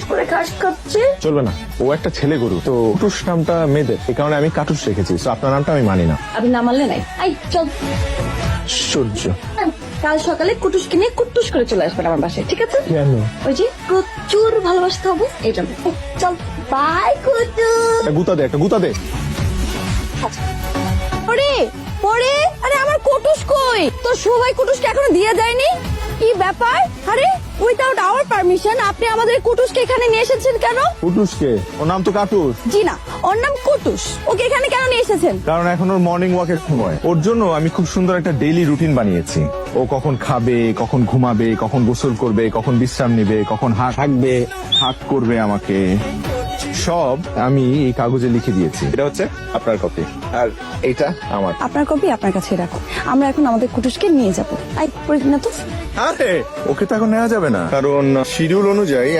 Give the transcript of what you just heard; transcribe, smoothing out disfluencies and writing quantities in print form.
করে ঘাস খাচ্ছে। চলবে না, ও একটা ছেলে গরু, তো কুটুস নামটা মেয়েদের, এই কারণে আমি কাটুস রেখেছি। তো আপনার নামটা আমি মানি না। আপনি না মানলে নাই। আই চল, সূর্য। কাল সকালে কুটুসকে নিয়ে কুটুস করে চলে আসবেন আমার বাসায়, ঠিক আছে? কেন? ওই যে প্রচুর ভালোবাসতে হবে এই জন্য। চল বাই কুটুস। একটা গুতা দে, একটা গুতা দে। পরে পরে আরে আমার কুটুস কই? তোর সবাই কুটুসকে এখনো দিয়ে যায়নি, কি ব্যাপার? আরে উইদাউট আওয়ার পারমিশন আপনি আমাদের কুটুসকে এখানে নিয়ে এসেছেন কেন? কুটুসকে? ওর নাম তো কাটুস। জি না, ওর নাম কুটুস। ওকে এখানে কেন নিয়ে এসেছেন? কারণ এখন ওর মর্নিং ওয়াকের সময়। ওর জন্য আমি খুব সুন্দর একটা ডেইলি রুটিন বানিয়েছি। ও কখন খাবে, কখন ঘুমাবে, কখন গোসল করবে, কখন বিশ্রাম নেবে, কখন হাঁকবে, হাঁক করবে আমাকে, সব আমি এই কাগজে লিখে দিয়েছি। এটা হচ্ছে আপনার কপি, আর এইটা আমার। আপনার কপি আপনার কাছে রাখো, আমরা এখন আমাদের কুটুসকে নিয়ে যাবো। আই পরে না তো। আরে ওকে তো এখন নেওয়া যাবে না, কারণ শিডিউল অনুযায়ী